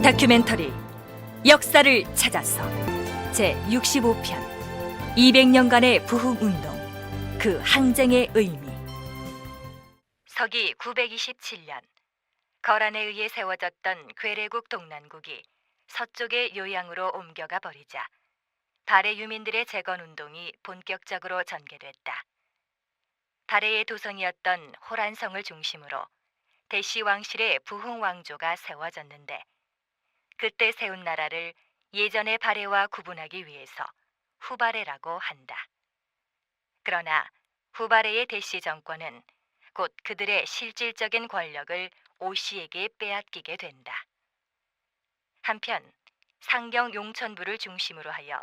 다큐멘터리 역사를 찾아서 제65편 200년간의 부흥운동, 그 항쟁의 의미. 서기 927년 거란에 의해 세워졌던 괴뢰국 동난국이 서쪽의 요양으로 옮겨가 버리자 발해 유민들의 재건운동이 본격적으로 전개됐다. 발해의 도성이었던 호란성을 중심으로 대시 왕실의 부흥 왕조가 세워졌는데, 그때 세운 나라를 예전의 발해와 구분하기 위해서 후발해라고 한다. 그러나 후발해의 대시 정권은 곧 그들의 실질적인 권력을 오씨에게 빼앗기게 된다. 한편 상경 용천부를 중심으로 하여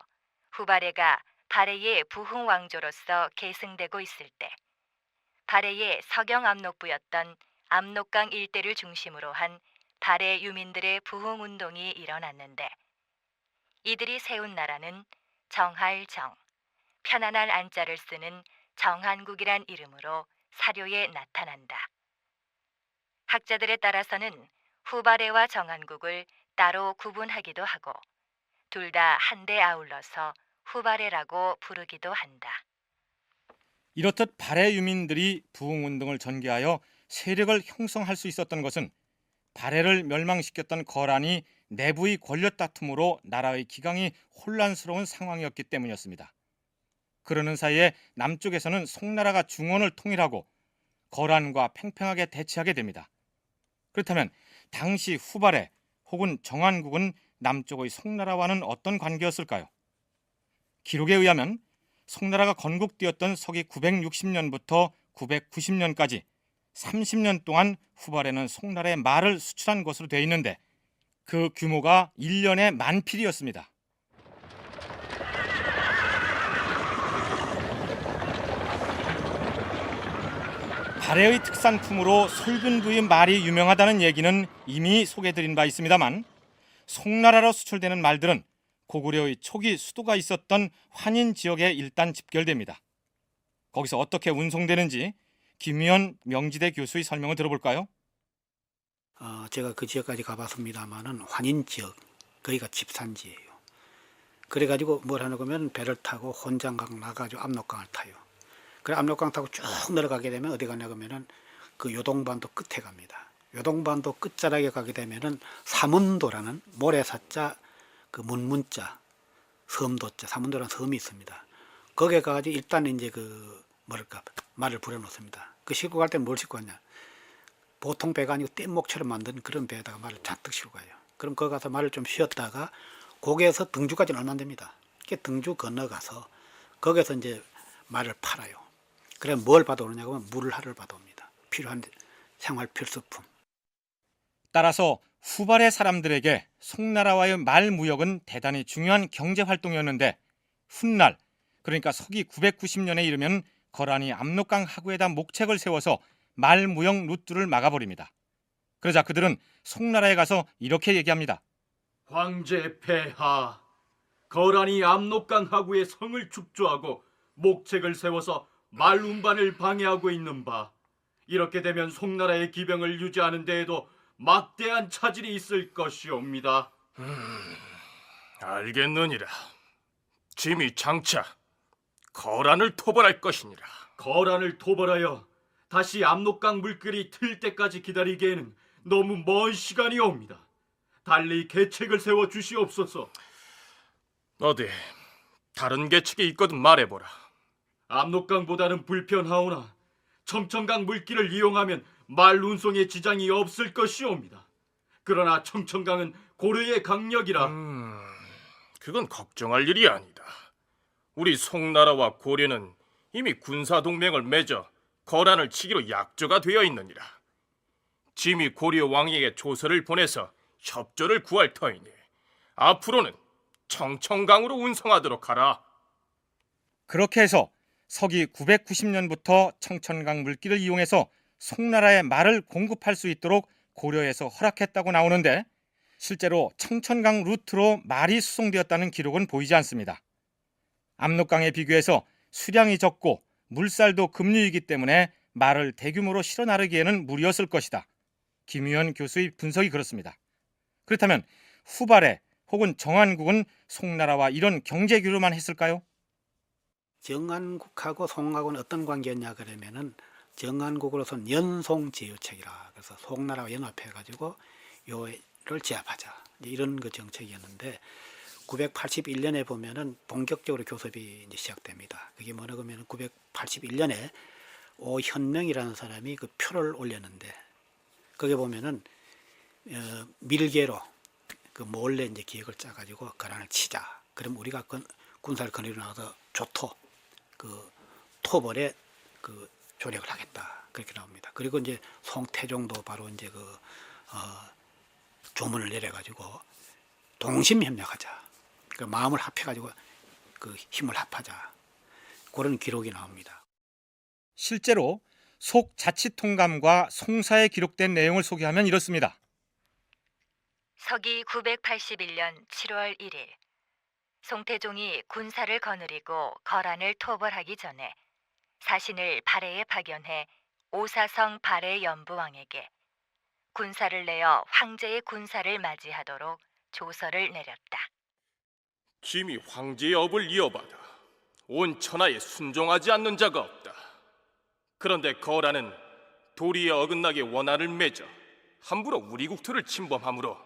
후발해가 발해의 부흥 왕조로서 계승되고 있을 때, 발해의 서경 압록부였던 압록강 일대를 중심으로 한 발해 유민들의 부흥 운동이 일어났는데, 이들이 세운 나라는 정할정, 편안할 안자를 쓰는 정한국이란 이름으로 사료에 나타난다. 학자들에 따라서는 후발해와 정한국을 따로 구분하기도 하고, 둘 다 한데 아울러서 후발해라고 부르기도 한다. 이렇듯 발해 유민들이 부흥운동을 전개하여 세력을 형성할 수 있었던 것은 발해를 멸망시켰던 거란이 내부의 권력 다툼으로 나라의 기강이 혼란스러운 상황이었기 때문이었습니다. 그러는 사이에 남쪽에서는 송나라가 중원을 통일하고 거란과 팽팽하게 대치하게 됩니다. 그렇다면 당시 후발해 혹은 정한국은 남쪽의 송나라와는 어떤 관계였을까요? 기록에 의하면 송나라가 건국되었던 서기 960년부터 990년까지 30년 동안 후발해는 송나라에 말을 수출한 것으로 되어 있는데, 그 규모가 1년에 만 필이었습니다. 발해의 특산품으로 솔균부의 말이 유명하다는 얘기는 이미 소개해드린 바 있습니다만, 송나라로 수출되는 말들은 고구려의 초기 수도가 있었던 환인 지역에 일단 집결됩니다. 거기서 어떻게 운송되는지 김위원 명지대 교수의 설명을 들어볼까요? 제가 그 지역까지 가봤습니다만은 환인 지역, 거기가 집산지예요. 그래가지고 뭘 하는 거면 배를 타고 혼장강 나가지고 압록강을 타요. 그래 압록강 타고 쭉 내려가게 되면 어디 가냐 그러면은 그 요동반도 끝에 갑니다. 요동반도 끝자락에 가게 되면은 사문도라는 모래사자 그 문문자 섬도자 사문도라는 섬이 있습니다. 거기에 가가지고 일단 이제 그 뭐랄까 말을 부려놓습니다. 그 싣고 갈 때는 뭘 싣고 가냐? 보통 배가 아니고 뗏목처럼 만든 그런 배에다가 말을 잔뜩 싣고 가요. 그럼 거기 가서 말을 좀 쉬었다가 거기에서 등주까지는 얼마 안 됩니다. 이렇게 등주 건너가서 거기에서 이제 말을 팔아요. 그래 뭘 받아오느냐고 하면 물을 하루를 받아옵니다. 필요한 생활 필수품. 따라서 후발해 사람들에게 송나라와의 말 무역은 대단히 중요한 경제 활동이었는데, 훗날 그러니까 서기 990년에 이르면 거란이 압록강 하구에다 목책을 세워서 말 무역 루트를 막아버립니다. 그러자 그들은 송나라에 가서 이렇게 얘기합니다. 황제 폐하, 거란이 압록강 하구에 성을 축조하고 목책을 세워서 말 운반을 방해하고 있는 바, 이렇게 되면 송나라의 기병을 유지하는 데에도 막대한 차질이 있을 것이옵니다. 알겠느니라. 짐이 장차 거란을 토벌할 것이니라. 거란을 토벌하여 다시 압록강 물길이 틀 때까지 기다리기에는 너무 먼 시간이옵니다. 달리 계책을 세워 주시옵소서. 어디 다른 계책이 있거든 말해보라. 압록강보다는 불편하오나 청천강 물길을 이용하면 말 운송에 지장이 없을 것이옵니다. 그러나 청천강은 고려의 강력이라. 그건 걱정할 일이 아니다. 우리 송나라와 고려는 이미 군사동맹을 맺어 거란을 치기로 약조가 되어 있느니라. 짐이 고려 왕에게 조서를 보내서 협조를 구할 터이니 앞으로는 청천강으로 운송하도록 하라. 그렇게 해서 서기 990년부터 청천강 물길을 이용해서 송나라의 말을 공급할 수 있도록 고려에서 허락했다고 나오는데, 실제로 청천강 루트로 말이 수송되었다는 기록은 보이지 않습니다. 압록강에 비교해서 수량이 적고 물살도 급류이기 때문에 말을 대규모로 실어 나르기에는 무리였을 것이다. 김위원 교수의 분석이 그렇습니다. 그렇다면 후발에 혹은 정한국은 송나라와 이런 경제 교류만 했을까요? 정한국하고 송하고는 어떤 관계였냐 그러면은 정한국으로서는 연송제휴책이라 그래서 송나라와 연합해가지고 요를 제압하자 이런 그 정책이었는데 981년에 보면은 본격적으로 교섭이 이제 시작됩니다. 그게 뭐냐 그러면 981년에 오현명이라는 사람이 그 표를 올렸는데 거기에 보면은 밀개로 그 몰래 이제 기획을 짜가지고 거란을 치자. 그럼 우리가 군사를 거느리고 나가서 조토 그 토벌에 그 조력을 하겠다. 그렇게 나옵니다. 그리고 이제 송태종도 바로 이제 조문을 내려가지고 동심협력하자. 그 마음을 합해가지고 그 힘을 합하자. 그런 기록이 나옵니다. 실제로 속자치통감과 송사에 기록된 내용을 소개하면 이렇습니다. 서기 981년 7월 1일 송태종이 군사를 거느리고 거란을 토벌하기 전에 사신을 발해에 파견해 오사성 발해 연부왕에게 군사를 내어 황제의 군사를 맞이하도록 조서를 내렸다. 짐이 황제의 업을 이어받아 온 천하에 순종하지 않는 자가 없다. 그런데 거란은 도리에 어긋나게 원한을 맺어 함부로 우리 국토를 침범하므로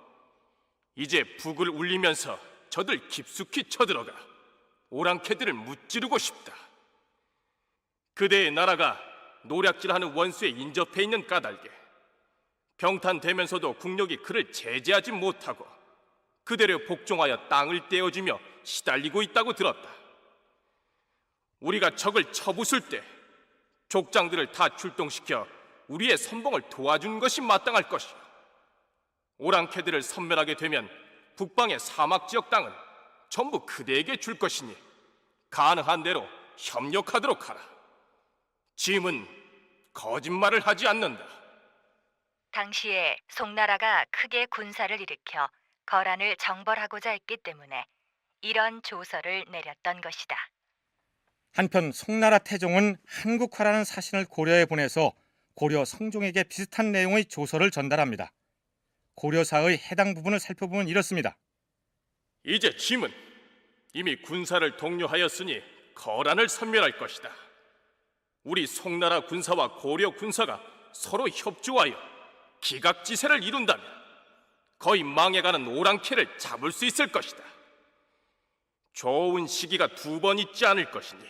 이제 북을 울리면서 저들 깊숙이 쳐들어가 오랑캐들을 무찌르고 싶다. 그대의 나라가 노략질하는 원수에 인접해 있는 까닭에 병탄되면서도 국력이 그를 제재하지 못하고 그대로 복종하여 땅을 떼어주며 시달리고 있다고 들었다. 우리가 적을 쳐부술 때 족장들을 다 출동시켜 우리의 선봉을 도와준 것이 마땅할 것이오. 오랑캐들을 섬멸하게 되면 북방의 사막 지역 땅은 전부 그대에게 줄 것이니 가능한 대로 협력하도록 하라. 짐은 거짓말을 하지 않는다. 당시에 송나라가 크게 군사를 일으켜 거란을 정벌하고자 했기 때문에 이런 조서를 내렸던 것이다. 한편 송나라 태종은 한국화라는 사신을 고려에 보내서 고려 성종에게 비슷한 내용의 조서를 전달합니다. 고려사의 해당 부분을 살펴보면 이렇습니다. 이제 짐은 이미 군사를 독려하였으니 거란을 섬멸할 것이다. 우리 송나라 군사와 고려 군사가 서로 협조하여 기각지세를 이룬다면 거의 망해가는 오랑캐를 잡을 수 있을 것이다. 좋은 시기가 두 번 있지 않을 것이니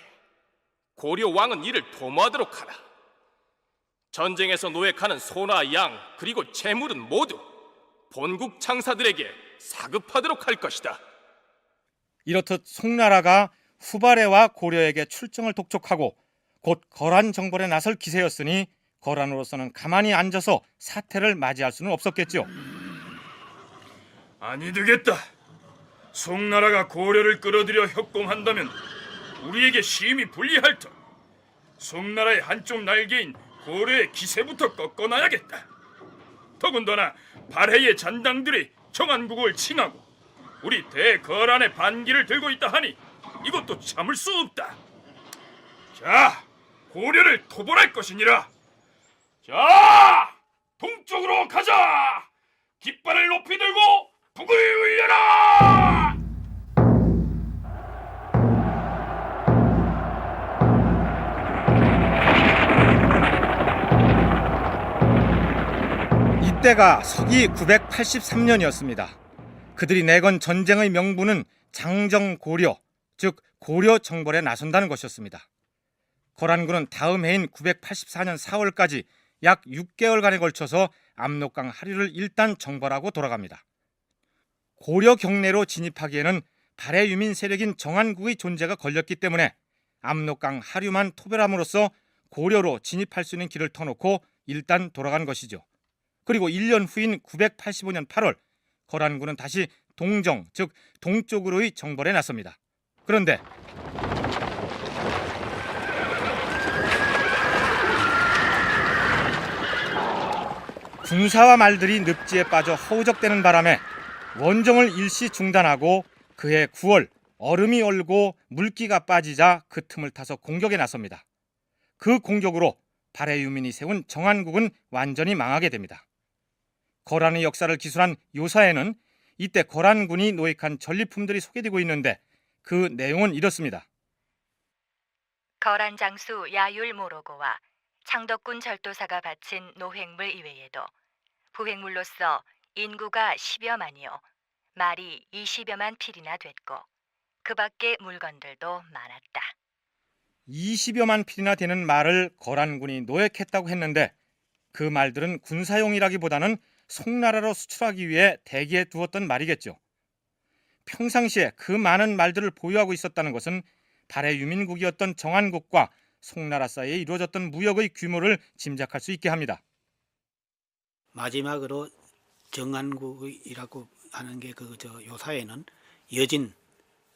고려 왕은 이를 도모하도록 하라. 전쟁에서 노획하는 소나 양 그리고 재물은 모두 본국 장사들에게 사급하도록 할 것이다. 이렇듯 송나라가 후발해와 고려에게 출정을 독촉하고 곧 거란 정벌에 나설 기세였으니 거란으로서는 가만히 앉아서 사태를 맞이할 수는 없었겠죠. 아니 되겠다. 송나라가 고려를 끌어들여 협공한다면 우리에게 심히 불리할 터. 송나라의 한쪽 날개인 고려의 기세부터 꺾어놔야겠다. 더군다나 발해의 잔당들이 정한국을 칭하고 우리 대거란의 반기를 들고 있다 하니 이것도 참을 수 없다. 자, 고려를 토벌할 것이니라. 자, 동쪽으로 가자. 깃발을 높이 들고 북을 울려라. 이때가 서기 983년이었습니다. 그들이 내건 전쟁의 명분은 장정고려, 즉 고려 정벌에 나선다는 것이었습니다. 거란군은 다음 해인 984년 4월까지 약 6개월간에 걸쳐서 압록강 하류를 일단 정벌하고 돌아갑니다. 고려 경내로 진입하기에는 발해 유민 세력인 정한국의 존재가 걸렸기 때문에 압록강 하류만 토벌함으로써 고려로 진입할 수 있는 길을 터놓고 일단 돌아간 것이죠. 그리고 1년 후인 985년 8월 거란군은 다시 동정, 즉 동쪽으로의 정벌에 나섭니다. 그런데 군사와 말들이 늪지에 빠져 허우적대는 바람에 원정을 일시 중단하고 그해 9월 얼음이 얼고 물기가 빠지자 그 틈을 타서 공격에 나섭니다. 그 공격으로 발해 유민이 세운 정한국은 완전히 망하게 됩니다. 거란의 역사를 기술한 요사에는 이때 거란군이 노획한 전리품들이 소개되고 있는데 그 내용은 이렇습니다. 거란 장수 야율 모로고와 창덕군 절도사가 바친 노획물 이외에도 부획물로서 인구가 10여만이요 말이 20여만 필이나 됐고 그 밖의 물건들도 많았다. 20여만 필이나 되는 말을 거란군이 노획했다고 했는데 그 말들은 군사용이라기보다는 송나라로 수출하기 위해 대기해 두었던 말이겠죠. 평상시에 그 많은 말들을 보유하고 있었다는 것은 발해 유민국이었던 정한국과 송나라 사이에 이루어졌던 무역의 규모를 짐작할 수 있게 합니다. 마지막으로 정한국이라고 하는 게 요사에는 여진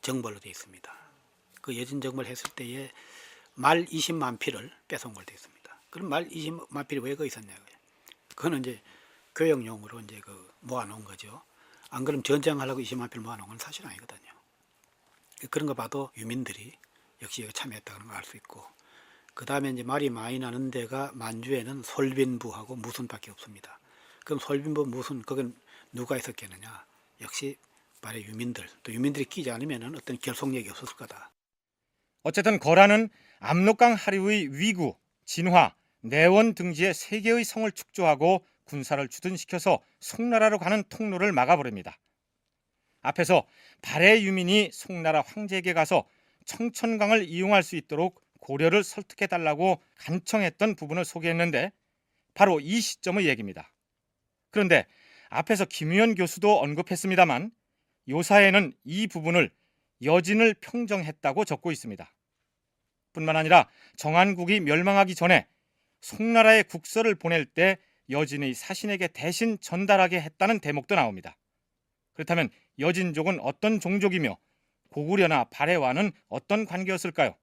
정벌로 되어 있습니다. 그 여진 정벌 했을 때에 말 20만 필을 뺏어온 걸로 되어 있습니다. 그럼 말 20만 필이 왜 거기 있었냐고요. 그거는 이제 교역용으로 이제 모아놓은 거죠. 안 그러면 전쟁하려고 20만 필 모아놓은 건 사실 아니거든요. 그런 거 봐도 유민들이 역시 여기 참여했다는 걸 알 수 있고, 그 다음에 이제 말이 많이 나는 데가 만주에는 솔빈부하고 무순밖에 없습니다. 그럼 솔빈부, 무순, 거긴 누가 있었겠느냐? 역시 말의 유민들, 또 유민들이 끼지 않으면 어떤 결속력이 없었을 거다. 어쨌든 거란은 압록강 하류의 위구, 진화, 내원 등지에 3개의 성을 축조하고 군사를 주둔시켜서 송나라로 가는 통로를 막아버립니다. 앞에서 발해 유민이 송나라 황제에게 가서 청천강을 이용할 수 있도록 고려를 설득해달라고 간청했던 부분을 소개했는데 바로 이 시점의 얘기입니다. 그런데 앞에서 김유현 교수도 언급했습니다만 요사에는 이 부분을 여진을 평정했다고 적고 있습니다. 뿐만 아니라 정한국이 멸망하기 전에 송나라에 국서를 보낼 때 여진의 사신에게 대신 전달하게 했다는 대목도 나옵니다. 그렇다면 여진족은 어떤 종족이며 고구려나 발해와는 어떤 관계였을까요?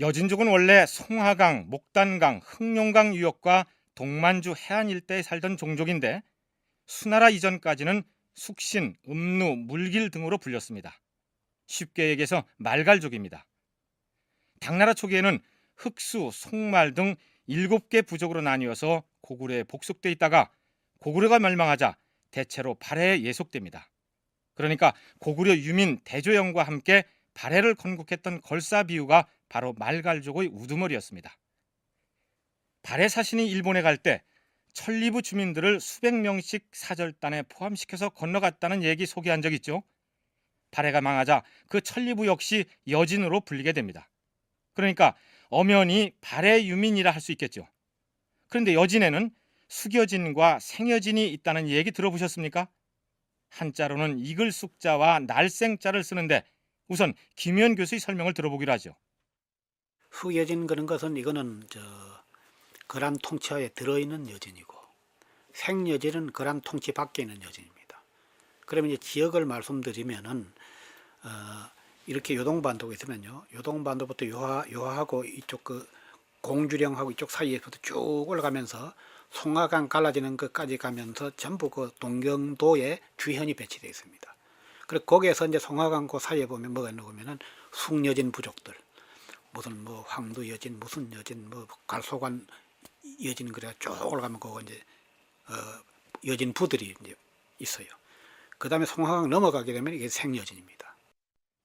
여진족은 원래 송하강, 목단강, 흑룡강 유역과 동만주 해안 일대에 살던 종족인데 수나라 이전까지는 숙신, 음루, 물길 등으로 불렸습니다. 쉽게 얘기해서 말갈족입니다. 당나라 초기에는 흑수, 송말 등 7개 부족으로 나뉘어서 고구려에 복속돼 있다가 고구려가 멸망하자 대체로 발해에 예속됩니다. 그러니까 고구려 유민 대조영과 함께 발해를 건국했던 걸사비유가 바로 말갈족의 우두머리였습니다. 발해 사신이 일본에 갈 때 천리부 주민들을 수백 명씩 사절단에 포함시켜서 건너갔다는 얘기 소개한 적 있죠. 발해가 망하자 그 천리부 역시 여진으로 불리게 됩니다. 그러니까 엄연히 발해 유민이라 할 수 있겠죠. 그런데 여진에는 숙여진과 생여진이 있다는 얘기 들어보셨습니까? 한자로는 이글숙자와 날생자를 쓰는데 우선 김현 교수의 설명을 들어보기로 하죠. 숙여진 그런 것은 이거는 거란 통치하에 들어있는 여진이고, 생여진은 거란 통치 밖에 있는 여진입니다. 그러면 이제 지역을 말씀드리면은 이렇게 요동반도가 있으면요, 요동반도부터 요하하고 이쪽 공주령하고 이쪽 사이에서부터 쭉 올라가면서 송하강 갈라지는 것까지 가면서 전부 동경도에 주현이 배치되어 있습니다. 그리고 거기에서 이제 송하강 그 사이에 보면 뭐가 있나 보면은 숙여진 부족들, 무슨 황도 여진, 무슨 여진, 갈소관 여진, 그래 쭉 올라가면 그거 이제 여진 부들이 이제 있어요. 그 다음에 송하강 넘어가게 되면 이게 생여진입니다.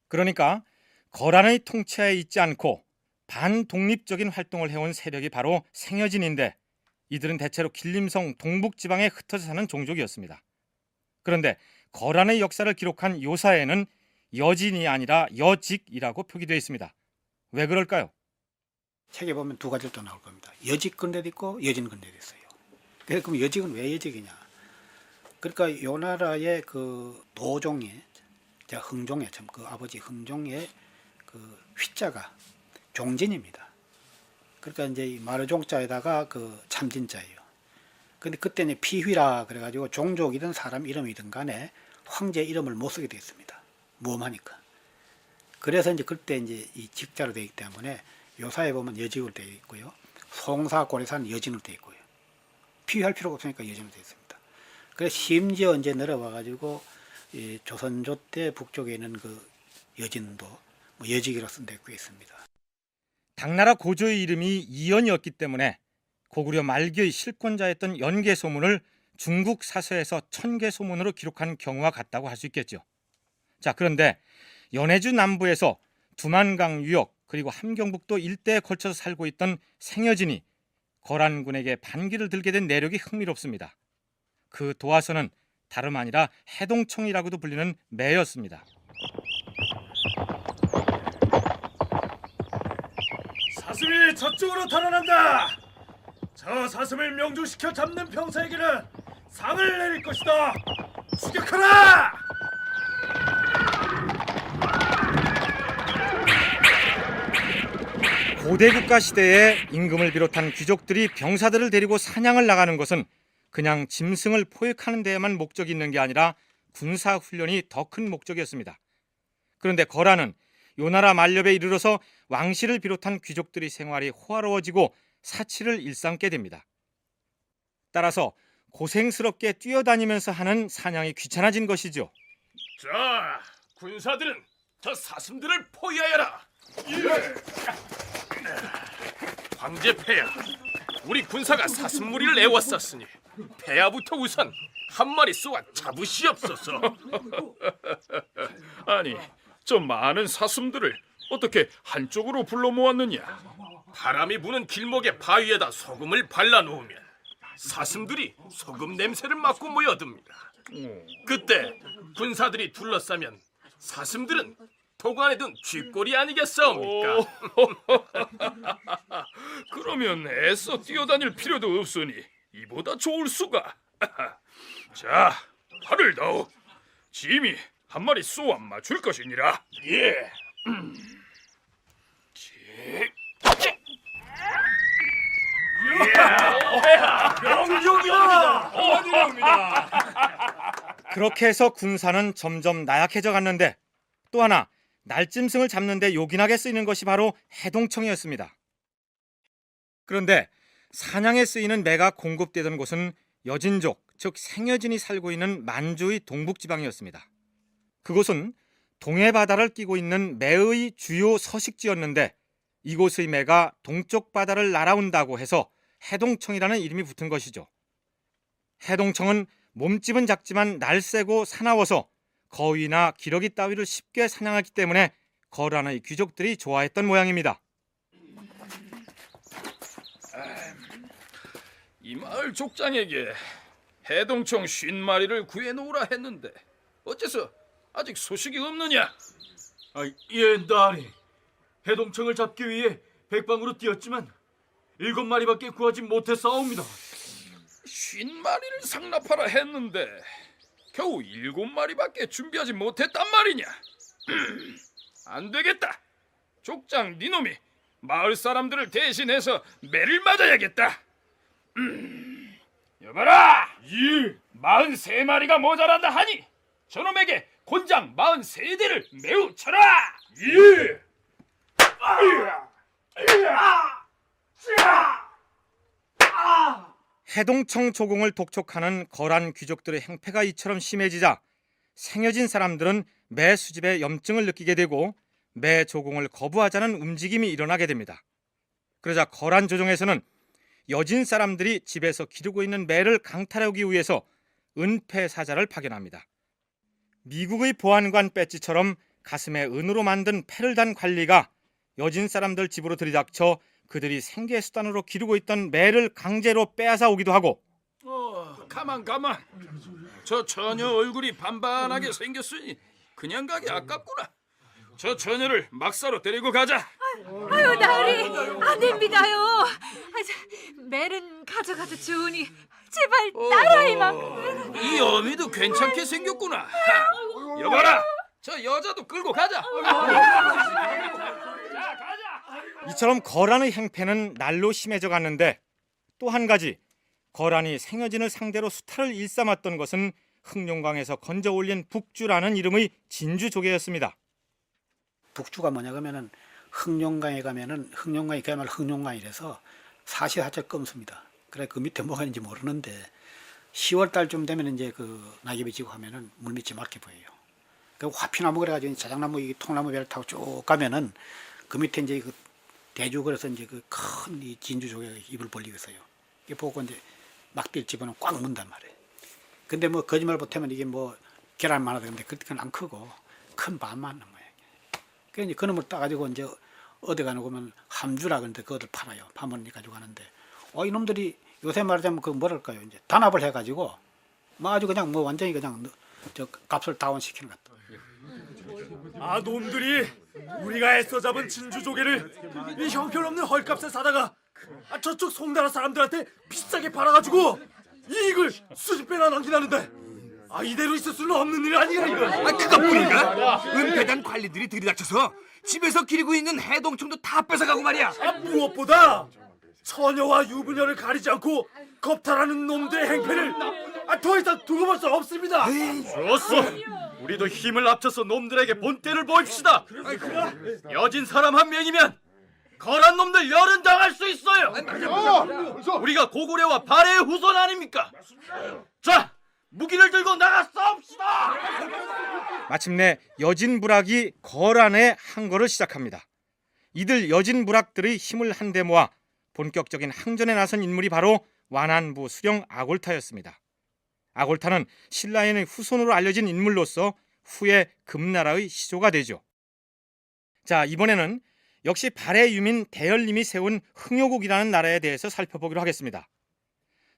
그러니까 거란의 통치하에 있지 않고 반독립적인 활동을 해온 세력이 바로 생여진인데 이들은 대체로 길림성 동북지방에 흩어져 사는 종족이었습니다. 그런데 거란의 역사를 기록한 요사에는 여진이 아니라 여직이라고 표기되어 있습니다. 왜 그럴까요? 책에 보면 두 가지로 또 나올 겁니다. 여직 근대도 있고 여진 근대도 있어요. 그래서 그럼 여직은 왜 여직이냐? 그러니까 요 나라의 노종의 흥종의 아버지 흥종의 휘자가 종진입니다. 그러니까 이제 마르종자에다가 참진자예요. 근데 그때는 피휘라 그래가지고 종족이든 사람 이름이든 간에 황제 이름을 못 쓰게 되었습니다. 모험하니까. 그래서 이제 그때 이제 이 직자로 되어 있기 때문에 요사에 보면 여직으로 되어 있고요. 송사 고려산 여진으로 되어 있고요. 피휘할 필요가 없으니까 여진으로 되어 있습니다. 그래서 심지어 이제 내려와가지고 조선조 때 북쪽에 있는 여진도 여직이라고 쓴 데 있습니다. 당나라 고조의 이름이 이연이었기 때문에 고구려 말기의 실권자였던 연개소문을 중국 사서에서 천개소문으로 기록한 경우와 같다고 할 수 있겠죠. 자, 그런데 연해주 남부에서 두만강 유역 그리고 함경북도 일대에 걸쳐서 살고 있던 생여진이 거란군에게 반기를 들게 된 내력이 흥미롭습니다. 그 도화선은 다름 아니라 해동청이라고도 불리는 매였습니다. 사슴이 저쪽으로 달아난다. 저 사슴을 명중시켜 잡는 병사에게는 상을 내릴 것이다. 추격하라! 고대 국가 시대에 임금을 비롯한 귀족들이 병사들을 데리고 사냥을 나가는 것은 그냥 짐승을 포획하는 데에만 목적이 있는 게 아니라 군사 훈련이 더 큰 목적이었습니다. 그런데 거란은 요나라 만렵에 이르러서 왕실을 비롯한 귀족들의 생활이 호화로워지고 사치를 일삼게 됩니다. 따라서 고생스럽게 뛰어다니면서 하는 사냥이 귀찮아진 것이죠. 자, 군사들은 저 사슴들을 포위하여라. 황제 폐하, 우리 군사가 사슴무리를 애워쌌으니 폐하부터 우선 한 마리 쏘아 잡으시옵소서. 아니, 저 많은 사슴들을 어떻게 한쪽으로 불러 모았느냐? 바람이 부는 길목의 바위에다 소금을 발라놓으면 사슴들이 소금 냄새를 맡고 모여듭니다. 그때 군사들이 둘러싸면 사슴들은 도관에 둔 쥐꼬리 아니겠사옵니까? 그러면 애써 뛰어다닐 필요도 없으니 이보다 좋을 수가. 자, 팔을 다오. 짐이 한 마리 쏘아 맞출 것이니라. 예. 그렇게 해서 군사는 점점 나약해져 갔는데 또 하나 날짐승을 잡는데 요긴하게 쓰이는 것이 바로 해동청이었습니다. 그런데 사냥에 쓰이는 매가 공급되던 곳은 여진족, 즉 생여진이 살고 있는 만주의 동북지방이었습니다. 그곳은 동해바다를 끼고 있는 매의 주요 서식지였는데 이곳의 매가 동쪽 바다를 날아온다고 해서 해동청이라는 이름이 붙은 것이죠. 해동청은 몸집은 작지만 날쌔고 사나워서 거위나 기러기 따위를 쉽게 사냥하기 때문에 거란의 귀족들이 좋아했던 모양입니다. 이 마을 족장에게 해동청 50마리를 구해놓으라 했는데 어째서 아직 소식이 없느냐? 예, 나리. 해동청을 잡기 위해 백방으로 뛰었지만 7마리밖에 구하지 못했사옵니다. 50마리를 상납하라 했는데 겨우 7마리밖에 준비하지 못했단 말이냐? 안 되겠다. 족장 니놈이 마을 사람들을 대신해서 매를 맞아야겠다. 여봐라! 예. 43마리가 모자란다 하니 저놈에게 곤장 43대를 매우 쳐라! 예. 해동청 조공을 독촉하는 거란 귀족들의 행패가 이처럼 심해지자 생여진 사람들은 매 수집에 염증을 느끼게 되고 매 조공을 거부하자는 움직임이 일어나게 됩니다. 그러자 거란 조정에서는 여진 사람들이 집에서 기르고 있는 매를 강탈하기 위해서 은폐 사자를 파견합니다. 미국의 보안관 배지처럼 가슴에 은으로 만든 패를 단 관리가 여진 사람들 집으로 들이닥쳐 그들이 생계 수단으로 기르고 있던 매를 강제로 빼앗아 오기도 하고 가만. 저 처녀 얼굴이 반반하게 생겼으니 그냥 가기 아깝구나. 저 처녀를 막사로 데리고 가자. 아유 나으리 안 됩니다요. 멜은 가져가도 좋으니 제발 딸아이만. 이 어미도 괜찮게 생겼구나. 여봐라, 저 여자도 끌고 가자. 자, 가자. 이처럼 거란의 행패는 날로 심해져 갔는데 또 한 가지 거란이 생여진을 상대로 수탈을 일삼았던 것은 흑룡강에서 건져 올린 북주라는 이름의 진주조개였습니다. 북주가 뭐냐 그러면은 흑룡강에 가면은 흑룡강이 그야말로 흑룡강이라서 사시사철 검습니다. 그래 그 밑에 뭐가 있는지 모르는데 10월 달쯤 되면 이제 그 낙엽이 지고 하면은 물밑이 맑게 보여요. 그 화피나무 그래가지고 자작나무 이 통나무 배를 타고 쭉 가면은 그 밑에 이제 그 대주 그래서 이제 그 큰 이 진주조개가 입을 벌리고 있어요. 이게 보고 이제 막대를 집어넣으면 꽉 문단 말이에요. 근데 뭐 거짓말 못하면 이게 뭐 계란만 하던데 그건 안 크고 큰 밤만 모양이에요. 그래서 이제 그놈을 따가지고 이제 어디 가는 거면 함주라 그러는데 그거를 팔아요. 밤을 가지고 가는데 이놈들이 요새 말하자면 그 뭐랄까요 이제 단합을 해가지고 뭐 아주 그냥 뭐 완전히 그냥 저 값을 다운시키는 것 같아요. 아 놈들이 우리가 애써 잡은 진주조개를 이 형편없는 헐값에 사다가 저쪽 송나라 사람들한테 비싸게 팔아가지고 이익을 수십 배나 남기다는데 이대로 있을 수는 없는 일 아니야 이거. 그것뿐인가? 은폐단 관리들이 들이닥쳐서 집에서 기르고 있는 해동충도 다 뺏어가고 말이야. 무엇보다 처녀와 유부녀를 가리지 않고 겁탈하는 놈들의 행패를 더 이상 두고 볼 수 없습니다. 좋소. 우리도 힘을 합쳐서 놈들에게 본때를 보입시다. 여진 사람 한 명이면 거란 놈들 열은 당할 수 있어요. 우리가 고구려와 발해의 후손 아닙니까? 자, 무기를 들고 나가 싸웁시다. 마침내 여진부락이 거란의 항거를 시작합니다. 이들 여진부락들의 힘을 한데 모아 본격적인 항전에 나선 인물이 바로 완안부 수령 아골타였습니다. 아골타는 신라인의 후손으로 알려진 인물로서 후에 금나라의 시조가 되죠. 자, 이번에는 역시 발해 유민 대열님이 세운 흥효국이라는 나라에 대해서 살펴보기로 하겠습니다.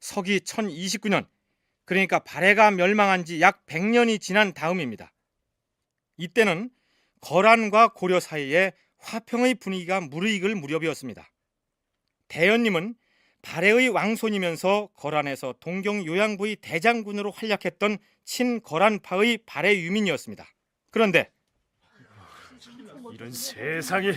서기 1029년, 그러니까 발해가 멸망한 지 약 100년이 지난 다음입니다. 이때는 거란과 고려 사이에 화평의 분위기가 무르익을 무렵이었습니다. 대연님은 발해의 왕손이면서 거란에서 동경 요양부의 대장군으로 활약했던 친거란파의 발해 유민이었습니다. 그런데 이런 세상에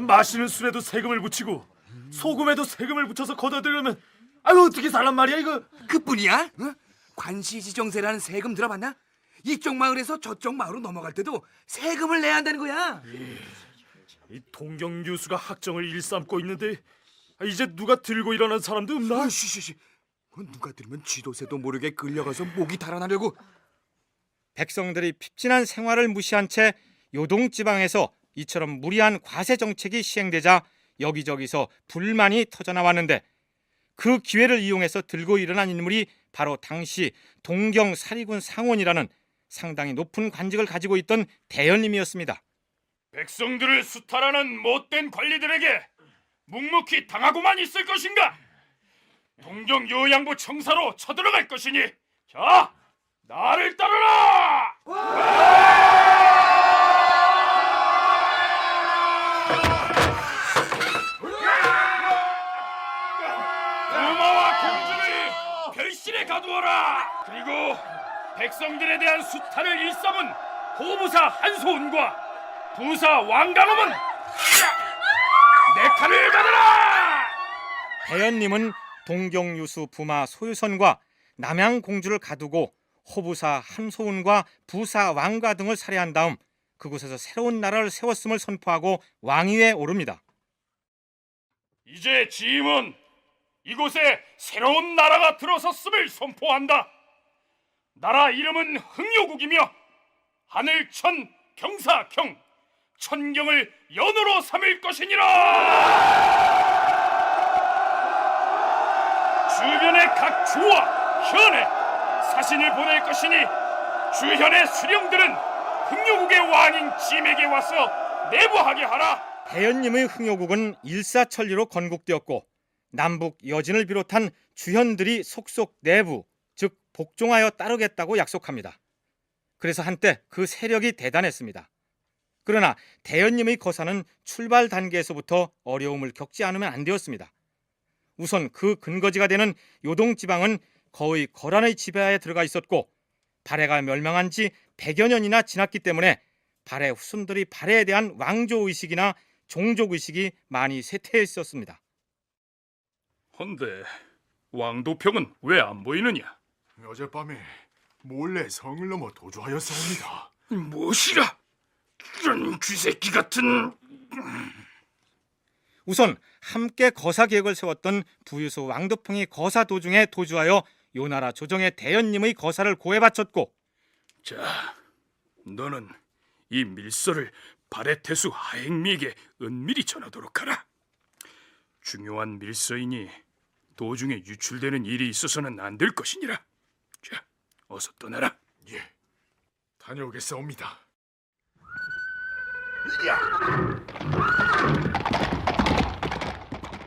마시는 술에도 세금을 붙이고 소금에도 세금을 붙여서 걷어들이려면 어떻게 살란 말이야 이거. 그뿐이야? 어? 관시지정세라는 세금 들어봤나? 이쪽 마을에서 저쪽 마을로 넘어갈 때도 세금을 내야 한다는 거야. 이 동경유수가 학정을 일삼고 있는데 이제 누가 들고 일어난 사람도 없나? 쉬쉬쉬. 누가 들으면 쥐도새도 모르게 끌려가서 목이 달아나려고. 백성들이 핍진한 생활을 무시한 채 요동지방에서 이처럼 무리한 과세 정책이 시행되자 여기저기서 불만이 터져나왔는데 그 기회를 이용해서 들고 일어난 인물이 바로 당시 동경 사리군 상원이라는 상당히 높은 관직을 가지고 있던 대연님이었습니다. 백성들을 수탈하는 못된 관리들에게 묵묵히 당하고만 있을 것인가? 동경 요양부 청사로 쳐들어갈 것이니 자, 나를 따르라! 부마와 공주를 별실에 가두어라! 그리고 백성들에 대한 수탈을 일삼은 호부사 한소운과 부사 왕강음은 내 칼을 받아라! 대연님은 동경유수 부마 소유선과 남양공주를 가두고 호부사 한소운과 부사 왕가 등을 살해한 다음 그곳에서 새로운 나라를 세웠음을 선포하고 왕위에 오릅니다. 이제 지임은 이곳에 새로운 나라가 들어섰음을 선포한다. 나라 이름은 흥요국이며 하늘천 경사경 천경을 연으로 삼을 것이니라. 주변의 각 주와 현에 사신을 보낼 것이니 주현의 수령들은 흥요국의 왕인 짐에게 와서 내부하게 하라. 대연님의 흥요국은 일사천리로 건국되었고 남북 여진을 비롯한 주현들이 속속 내부, 즉 복종하여 따르겠다고 약속합니다. 그래서 한때 그 세력이 대단했습니다. 그러나 대연님의 거사는 출발 단계에서부터 어려움을 겪지 않으면 안 되었습니다. 우선 그 근거지가 되는 요동지방은 거의 거란의 지배하에 들어가 있었고 발해가 멸망한 지 100여 년이나 지났기 때문에 발해 후손들이 발해에 대한 왕조의식이나 종족의식이 많이 쇠퇴해 있었습니다. 헌데 왕도평은 왜 안 보이느냐? 어젯밤에 몰래 성을 넘어 도주하였사옵니다. 무엇이라? 이런 쥐새끼 같은... 우선 함께 거사 계획을 세웠던 부유수 왕도평이 거사 도중에 도주하여 요나라 조정의 대연님의 거사를 고해 바쳤고 자, 너는 이 밀서를 발해 태수 하행미에게 은밀히 전하도록 하라. 중요한 밀서이니 도중에 유출되는 일이 있어서는 안 될 것이니라. 자, 어서 떠나라. 예, 다녀오겠사옵니다.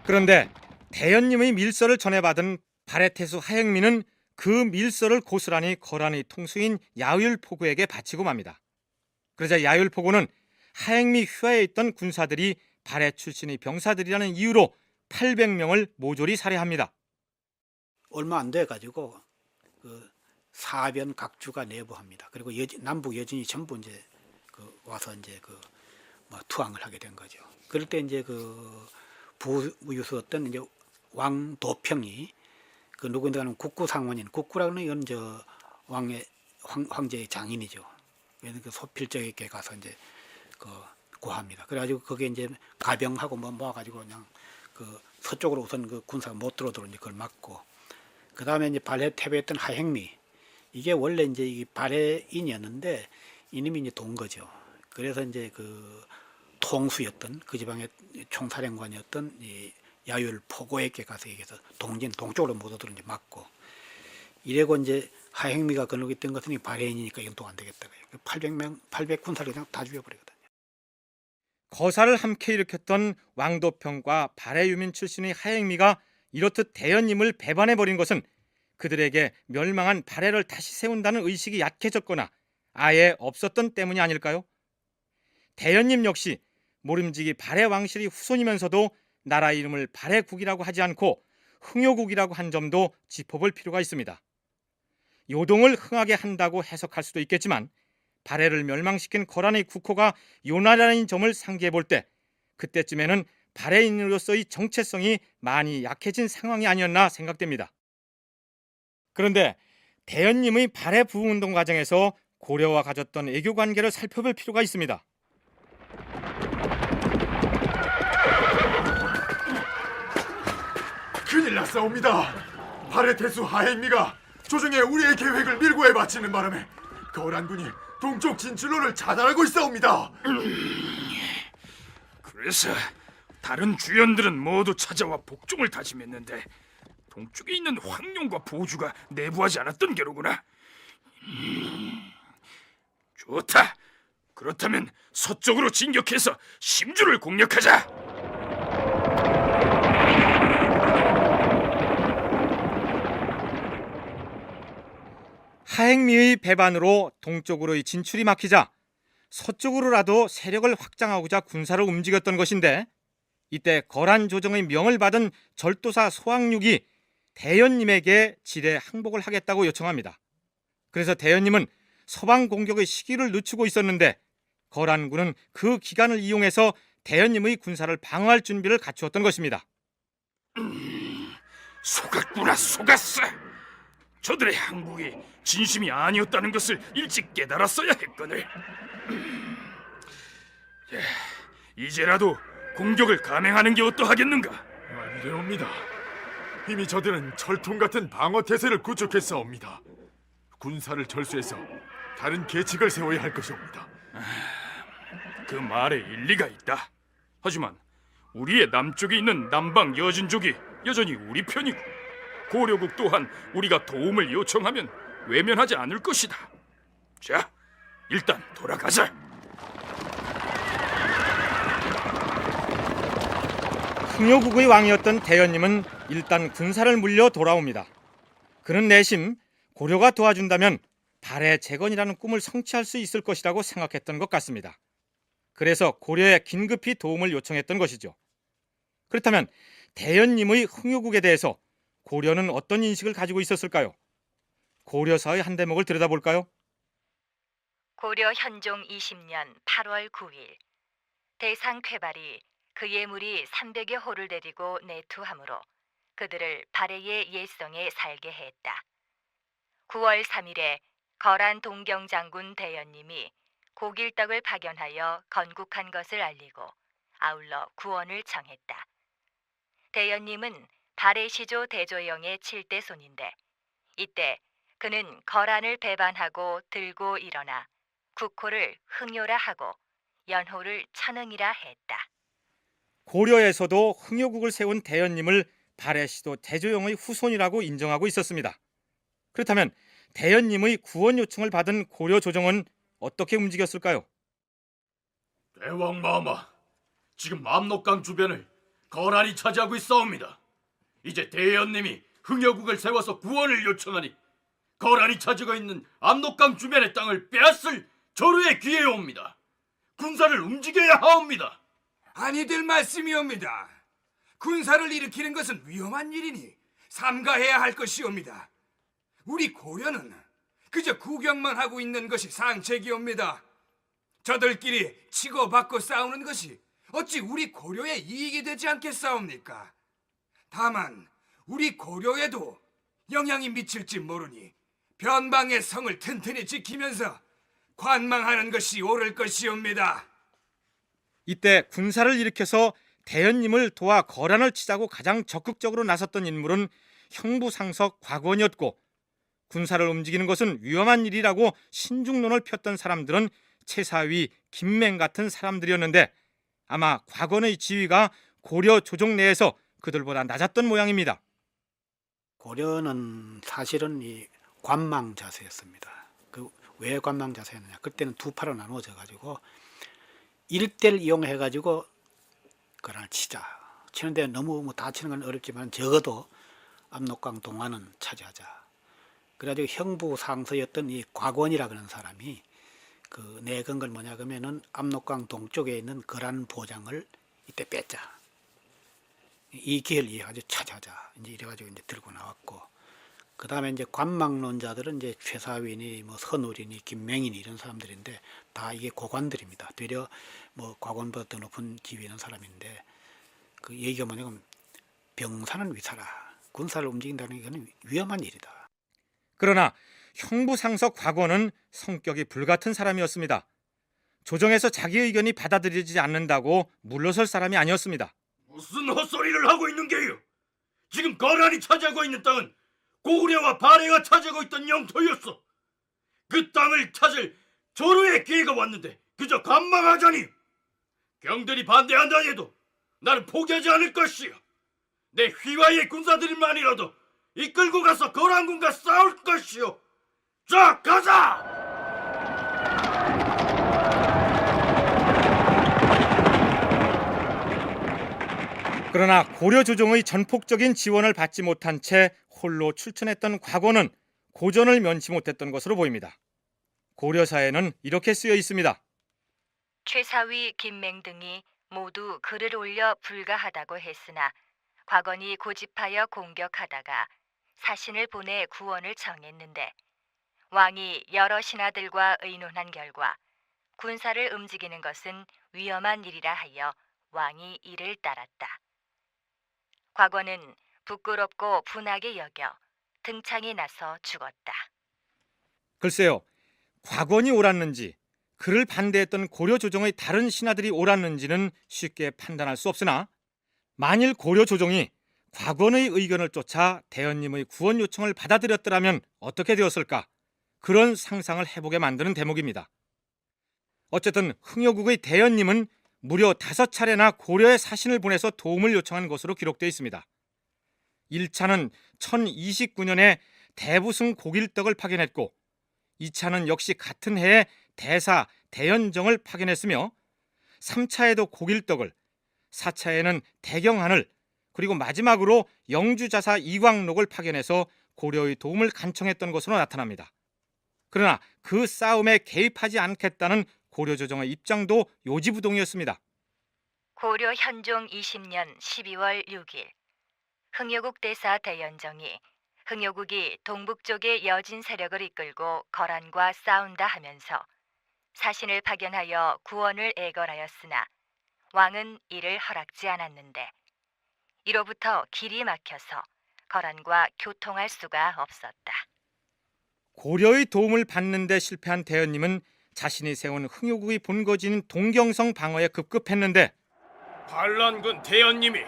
그런데 대연님의 밀서를 전해받은 발해태수 하행민은 그 밀서를 고스란히 거란의 통수인 야율포구에게 바치고 맙니다. 그러자 야율포구는 하행미 휘하에 있던 군사들이 발해 출신의 병사들이라는 이유로 800명을 모조리 살해합니다. 얼마 안 돼 가지고 그 사변 각주가 내부합니다. 그리고 남북 여진이 전부 이제 와서 이제 뭐 투항을 하게 된 거죠. 그럴 때 이제 부유수였던 이제 왕도평이 누구인가 하면 국구상원인, 국구라는 이건 황제의 장인이죠. 그래서 소필적에게 가서 이제 구합니다. 그래가지고 거기에 이제 가병하고 뭐 모아가지고 그냥 서쪽으로 우선 군사가 못 들어오도록 이제 그걸 막고, 그 다음에 이제 발해 태배했던 하행미, 이게 원래 이제 이 발해인이었는데 이놈이 이제 동거죠. 그래서 이제 통수였던 그 지방의 총사령관이었던 이 야율 포고에게 가서 얘기해서 동쪽으로 못 오도록 이제 막고, 이래고 이제 하행미가 건너겠던 것은 이 발해인이니까 이건 또 안 되겠다. 800군사를 그냥 다 죽여버리거든요. 거사를 함께 일으켰던 왕도평과 발해 유민 출신의 하행미가 이렇듯 대연님을 배반해버린 것은 그들에게 멸망한 발해를 다시 세운다는 의식이 약해졌거나 아예 없었던 때문이 아닐까요? 대연님 역시 모름지기 발해 왕실의 후손이면서도 나라 이름을 발해국이라고 하지 않고 흥효국이라고 한 점도 짚어볼 필요가 있습니다. 요동을 흥하게 한다고 해석할 수도 있겠지만 발해를 멸망시킨 거란의 국호가 요나라는 점을 상기해 볼 때 그때쯤에는 발해인으로서의 정체성이 많이 약해진 상황이 아니었나 생각됩니다. 그런데 대연님의 발해 부흥운동 과정에서 고려와 가졌던 애교 관계를 살펴볼 필요가 있습니다. 큰일 났사옵니다. 발해태수 하행미가 조정에 우리의 계획을 밀고해 바치는 바람에 거란군이 동쪽 진출로를 차단하고 있사옵니다. 그래서 다른 주연들은 모두 찾아와 복종을 다짐했는데 동쪽에 있는 황룡과 보주가 내부하지 않았던 게로구나. 좋다. 그렇다면 서쪽으로 진격해서 심주를 공략하자. 하행미의 배반으로 동쪽으로의 진출이 막히자 서쪽으로라도 세력을 확장하고자 군사를 움직였던 것인데, 이때 거란 조정의 명을 받은 절도사 소왕육이 대연님에게 지레 항복을 하겠다고 요청합니다. 그래서 대연님은 서방 공격의 시기를 늦추고 있었는데 거란군은 그 기간을 이용해서 대연님의 군사를 방어할 준비를 갖추었던 것입니다. 속았구나, 속았어. 저들의 항복이 진심이 아니었다는 것을 일찍 깨달았어야 했거늘. 이제라도 공격을 감행하는 게 어떠하겠는가? 안 되옵니다. 이미 저들은 철통 같은 방어 태세를 구축했사옵니다. 군사를 철수해서 다른 계책을 세워야 할 것이옵니다. 그 말에 일리가 있다. 하지만 우리의 남쪽에 있는 남방 여진족이 여전히 우리 편이고 고려국 또한 우리가 도움을 요청하면 외면하지 않을 것이다. 자, 일단 돌아가자. 흥효국의 왕이었던 대연님은 일단 군사를 물려 돌아옵니다. 그는 내심 고려가 도와준다면 발해 재건이라는 꿈을 성취할 수 있을 것이라고 생각했던 것 같습니다. 그래서 고려에 긴급히 도움을 요청했던 것이죠. 그렇다면 대연님의 흥효국에 대해서 고려는 어떤 인식을 가지고 있었을까요? 고려사의 한 대목을 들여다볼까요? 고려 현종 20년 8월 9일 대상 쾌발이 그의 무리 300여 호를 데리고 내투하므로 그들을 발해의 예성에 살게 했다. 9월 3일에 거란 동경장군 대연님이 고길떡을 파견하여 건국한 것을 알리고 아울러 구원을 청했다. 대연님은 발해 시조 대조영의 7대 손인데 이때 그는 거란을 배반하고 들고 일어나 국호를 흥효라 하고 연호를 천흥이라 했다. 고려에서도 흥효국을 세운 대연님을 발해 시도 대조영의 후손이라고 인정하고 있었습니다. 그렇다면 대연님의 구원 요청을 받은 고려 조정은 어떻게 움직였을까요? 대왕마마, 지금 압록강 주변을 거란이 차지하고 있사옵니다. 이제 대연님이 흥여국을 세워서 구원을 요청하니 거란이 차지고 있는 압록강 주변의 땅을 빼앗을 저루의 기회에 옵니다. 군사를 움직여야 하옵니다. 아니될 말씀이옵니다. 군사를 일으키는 것은 위험한 일이니 삼가해야 할 것이옵니다. 우리 고려는 그저 구경만 하고 있는 것이 상책이옵니다. 저들끼리 치고받고 싸우는 것이 어찌 우리 고려의 이익이 되지 않겠사옵니까? 다만 우리 고려에도 영향이 미칠지 모르니 변방의 성을 튼튼히 지키면서 관망하는 것이 옳을 것이옵니다. 이때 군사를 일으켜서 대연님을 도와 거란을 치자고 가장 적극적으로 나섰던 인물은 형부상석 곽원이었고, 군사를 움직이는 것은 위험한 일이라고 신중론을 폈던 사람들은 채사위 김맹 같은 사람들이었는데, 아마 곽원의 지위가 고려 조정 내에서 그들보다 낮았던 모양입니다. 고려는 사실은 이 관망 자세였습니다. 그 왜 관망 자세였느냐? 그때는 두 파로 나누어져 가지고 일대를 이용해 가지고 그날 치는데 너무 다 치는 건 어렵지만 적어도 압록강 동안은 차지하자. 그래가지고 형부 상서였던 이 곽원이라 그러는 사람이 그 내건 걸 뭐냐 그러면은 압록강 동쪽에 있는 거란 보장을 이때 뺐자. 이 기회를 이해가지고 차지하자. 이제 이래가지고 이제 들고 나왔고, 그 다음에 이제 관망론자들은 이제 최사위니 뭐 선울이니 김맹이니 이런 사람들인데 다 이게 고관들입니다. 되려 뭐 곽원보다 더 높은 지위 있는 사람인데, 그 얘기가 뭐냐면 병사는 위사라. 군사를 움직인다는 것은 위험한 일이다. 그러나 형부상석 곽원은 성격이 불같은 사람이었습니다. 조정에서 자기 의견이 받아들여지지 않는다고 물러설 사람이 아니었습니다. 무슨 헛소리를 하고 있는 게요? 지금 거란이 차지하고 있는 땅은 고구려와 발해가 차지하고 있던 영토였어. 그 땅을 찾을 조루의 기회가 왔는데 그저 관망하자니. 경들이 반대한다 해도 나는 포기하지 않을 것이요. 내 휘하의 군사들만이라도 이끌고 가서 거란군과 싸울 것이요. 자, 가자! 그러나 고려 조정의 전폭적인 지원을 받지 못한 채 홀로 출천했던 곽원은 고전을 면치 못했던 것으로 보입니다. 고려사에는 이렇게 쓰여 있습니다. 최사위 김맹 등이 모두 글을 올려 불가하다고 했으나 곽원이 고집하여 공격하다가 사신을 보내 구원을 청했는데, 왕이 여러 신하들과 의논한 결과 군사를 움직이는 것은 위험한 일이라 하여 왕이 이를 따랐다. 곽원은 부끄럽고 분하게 여겨 등창이 나서 죽었다. 글쎄요, 곽원이 옳았는지 그를 반대했던 고려 조정의 다른 신하들이 옳았는지는 쉽게 판단할 수 없으나, 만일 고려 조정이 곽원의 의견을 쫓아 대연님의 구원 요청을 받아들였더라면 어떻게 되었을까? 그런 상상을 해보게 만드는 대목입니다. 어쨌든 흥여국의 대연님은 무려 5차례나 고려에 사신을 보내서 도움을 요청한 것으로 기록되어 있습니다. 1차는 1029년에 대부승 고길덕을 파견했고, 2차는 역시 같은 해에 대사 대연정을 파견했으며, 3차에도 고길덕을, 4차에는 대경한을, 그리고 마지막으로 영주자사 이광록을 파견해서 고려의 도움을 간청했던 것으로 나타납니다. 그러나 그 싸움에 개입하지 않겠다는 고려 조정의 입장도 요지부동이었습니다. 고려 현종 20년 12월 6일 흥여국 대사 대연정이 흥여국이 동북쪽의 여진 세력을 이끌고 거란과 싸운다 하면서 사신을 파견하여 구원을 애걸하였으나 왕은 이를 허락지 않았는데, 이로부터 길이 막혀서 거란과 교통할 수가 없었다. 고려의 도움을 받는 데 실패한 대연님은 자신이 세운 흥여국의 본거지인 동경성 방어에 급급했는데, 반란군 대연님이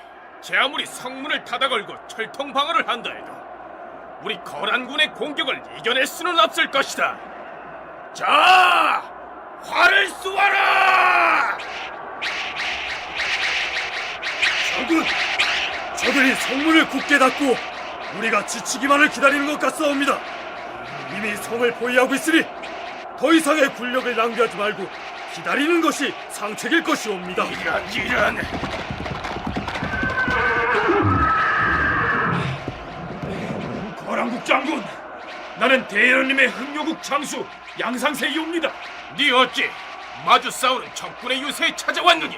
제 아무리 성문을 닫아 걸고 철통 방어를 한다 해도 우리 거란군의 공격을 이겨낼 수는 없을 것이다. 자, 활을 쏘아라! 저들이 성문을 굳게 닫고 우리가 지치기만을 기다리는 것 같사옵니다. 이미 성을 보유하고 있으니 더 이상의 군력을 낭비하지 말고 기다리는 것이 상책일 것이옵니다. 이런. 거란국 장군, 나는 대연님의 흥묘국 장수 양상세이옵니다. 네 어찌 마주 싸우는 적군의 유세에 찾아왔느냐?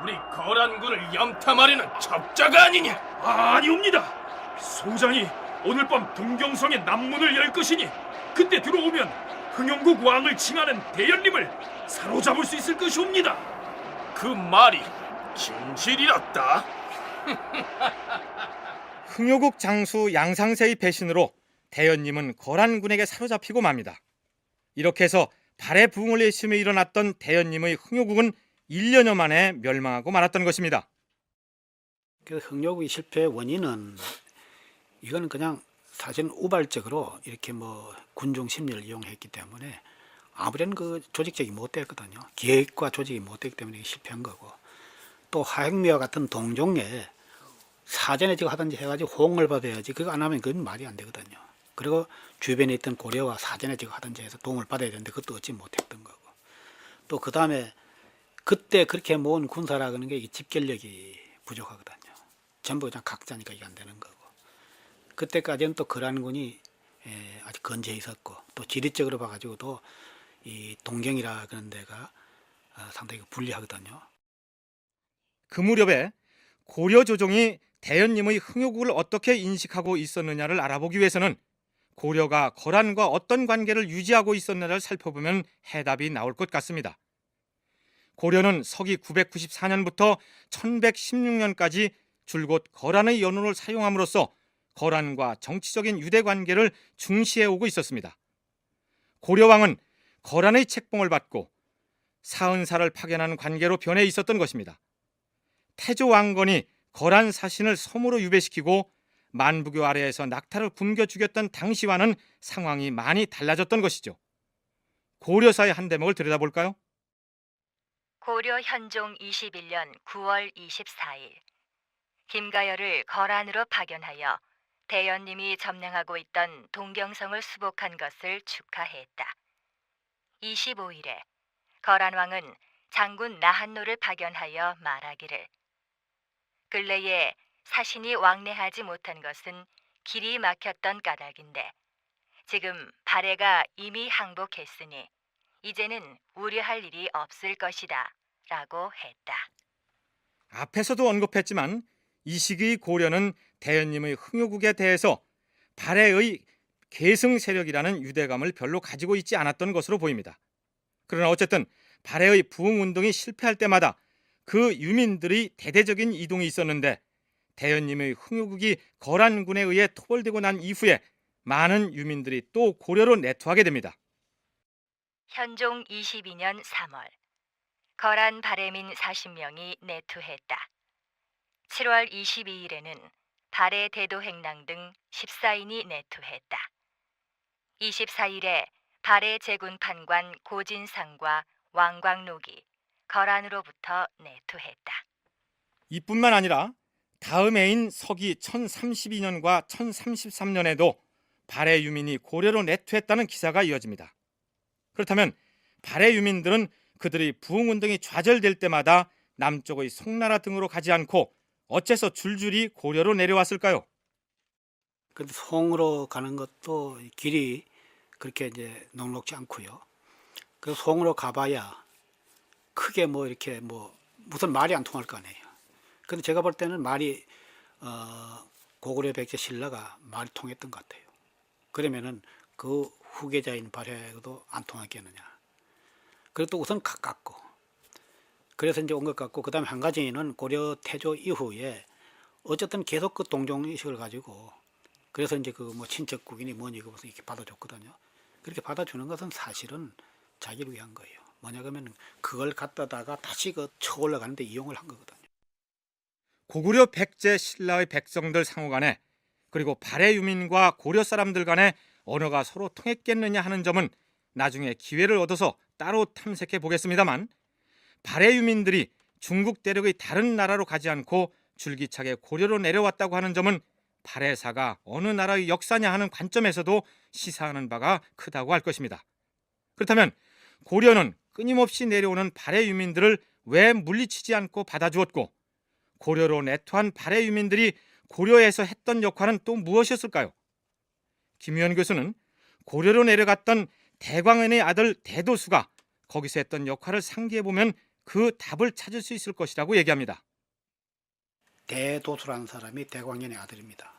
우리 거란군을 염탐하려는 적자가 아니냐? 아니옵니다. 소장이 오늘 밤 동경성의 남문을 열 것이니 그때 들어오면 흥영국 왕을 칭하는 대연님을 사로잡을 수 있을 것이옵니다. 그 말이 진실이었다. 흥요국 장수 양상세의 배신으로 대연님은 거란군에게 사로잡히고 맙니다. 이렇게 해서 발해 부흥을 내시며 일어났던 대연님의 흥요국은 1년여 만에 멸망하고 말았던 것입니다. 그래서 흥룡의 실패의 원인은 이거는 그냥 사실은 우발적으로 이렇게 뭐 군중 심리를 이용했기 때문에 아무런 그 조직적이 못 됐거든요. 기획과 조직이 못 됐기 때문에 실패한 거고, 또 하행미와 같은 동종에 사전에 지금 하든지 해가지고 호응을 받아야지, 그거 안 하면 그건 말이 안 되거든요. 그리고 주변에 있던 고려와 사전에 지금 하든지 해서 도움을 받아야 되는데 그것도 얻지 못했던 거고, 또 그 다음에 그때 그렇게 모은 군사라는 게 집결력이 부족하거든요. 전부 그냥 각자니까 이게 안 되는 거고, 그때까지는 또 거란군이 아주 건재해 있었고, 또 지리적으로 봐가지고도 이 동경이라 그런 데가 상당히 불리하거든요. 그 무렵에 고려 조정이 대연님의 흥요국을 어떻게 인식하고 있었느냐를 알아보기 위해서는 고려가 거란과 어떤 관계를 유지하고 있었느냐를 살펴보면 해답이 나올 것 같습니다. 고려는 서기 994년부터 1116년까지 줄곧 거란의 연호를 사용함으로써 거란과 정치적인 유대 관계를 중시해오고 있었습니다. 고려왕은 거란의 책봉을 받고 사은사를 파견하는 관계로 변해 있었던 것입니다. 태조 왕건이 거란 사신을 섬으로 유배시키고 만부교 아래에서 낙타를 굶겨 죽였던 당시와는 상황이 많이 달라졌던 것이죠. 고려사의 한 대목을 들여다볼까요? 고려 현종 21년 9월 24일 김가열을 거란으로 파견하여 대연님이 점령하고 있던 동경성을 수복한 것을 축하했다. 25일에 거란왕은 장군 나한노를 파견하여 말하기를, 근래에 사신이 왕래하지 못한 것은 길이 막혔던 까닭인데 지금 발해가 이미 항복했으니 이제는 우려할 일이 없을 것이다 라고 했다. 앞에서도 언급했지만 이 시기 고려는 대연님의 흥요국에 대해서 발해의 계승 세력이라는 유대감을 별로 가지고 있지 않았던 것으로 보입니다. 그러나 어쨌든 발해의 부흥운동이 실패할 때마다 그 유민들의 대대적인 이동이 있었는데 대연님의 흥요국이 거란군에 의해 토벌되고 난 이후에 많은 유민들이 또 고려로 내투하게 됩니다. 현종 22년 3월 거란 발해민 40명이 내투했다. 7월 22일에는 발해 대도행랑 등 14인이 내투했다. 24일에 발해 제군판관 고진상과 왕광록이 거란으로부터 내투했다. 이뿐만 아니라 다음 해인 서기 1032년과 1033년에도 발해 유민이 고려로 내투했다는 기사가 이어집니다. 그렇다면 발해 유민들은 그들이 부흥운동이 좌절될 때마다 남쪽의 송나라 등으로 가지 않고 어째서 줄줄이 고려로 내려왔을까요? 근데 송으로 가는 것도 길이 그렇게 이제 넉넉지 않고요. 그 송으로 가봐야 크게 뭐 이렇게 뭐 무슨 말이 안 통할 거 아니에요. 근데 제가 볼 때는 말이 고구려 백제 신라가 말이 통했던 것 같아요. 그러면은 그 후계자인 발해도 안 통하겠느냐. 그리고 또 우선 가깝고, 그래서 이제 온 것 같고, 그 다음에 한 가지는 고려 태조 이후에 어쨌든 계속 그 동종 의식을 가지고, 그래서 이제 그 뭐 친척국이니 뭐니 그것을 이렇게 받아줬거든요. 그렇게 받아주는 것은 사실은 자기를 위한 거예요. 뭐냐 그러면 그걸 갖다다가 다시 그 쳐 올라가는데 이용을 한 거거든요. 고구려 백제 신라의 백성들 상호 간에 그리고 발해 유민과 고려 사람들 간에 언어가 서로 통했겠느냐 하는 점은 나중에 기회를 얻어서 따로 탐색해 보겠습니다만, 발해 유민들이 중국 대륙의 다른 나라로 가지 않고 줄기차게 고려로 내려왔다고 하는 점은 발해사가 어느 나라의 역사냐 하는 관점에서도 시사하는 바가 크다고 할 것입니다. 그렇다면 고려는 끊임없이 내려오는 발해 유민들을 왜 물리치지 않고 받아주었고, 고려로 내토한 발해 유민들이 고려에서 했던 역할은 또 무엇이었을까요? 김유현 교수는 고려로 내려갔던 대광현의 아들 대도수가 거기서 했던 역할을 상기해보면 그 답을 찾을 수 있을 것이라고 얘기합니다. 대도수라는 사람이 대광현의 아들입니다.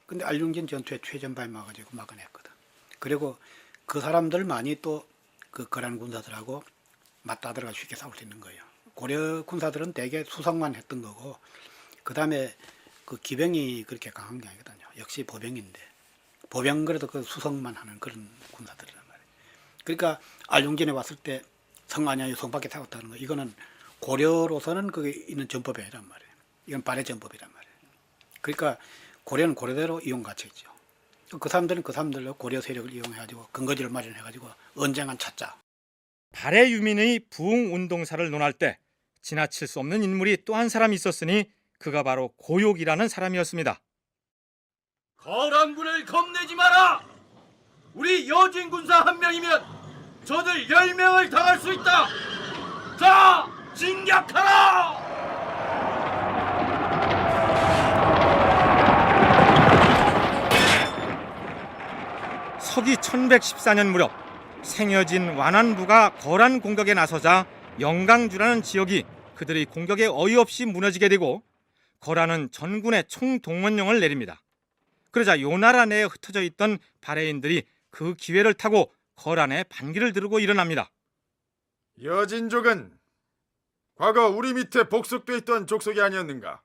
근데 알륜진 전투에 최전방에 막아가지고 막아냈거든. 그리고 그 사람들만이 또 그 거란 군사들하고 맞다들어가 쉽게 싸울 수 있는 거예요. 고려 군사들은 대개 수성만 했던 거고, 그 다음에 그 기병이 그렇게 강한 게 아니거든요. 역시 보병인데, 보병 그래도 그 수성만 하는 그런 군사들이란 말이에요. 그러니까 알륜진에 왔을 때 성안양이 성밖에 세웠다는 거, 이거는 고려로서는 그게 있는 전법이란 말이에요. 이건 발해 전법이란 말이에요. 그러니까 고려는 고려대로 이용 가치죠. 그 사람들은 그 사람들로 고려 세력을 이용해가지고 근거지를 마련해가지고 언젠간 찾자. 발해 유민의 부흥 운동사를 논할 때 지나칠 수 없는 인물이 또 한 사람이 있었으니 그가 바로 고욕이라는 사람이었습니다. 거란군을 겁내지 마라. 우리 여진 군사 한 명이면 저들 10명을 당할 수 있다. 자, 진격하라. 서기 1114년 무렵 생여진 완안부가 거란 공격에 나서자 영강주라는 지역이 그들의 공격에 어이없이 무너지게 되고 거란은 전군의 총동원령을 내립니다. 그러자 요 나라 내에 흩어져 있던 발해인들이 그 기회를 타고 거란에 반기를 들고 일어납니다. 여진족은 과거 우리 밑에 복속돼 있던 족속이 아니었는가?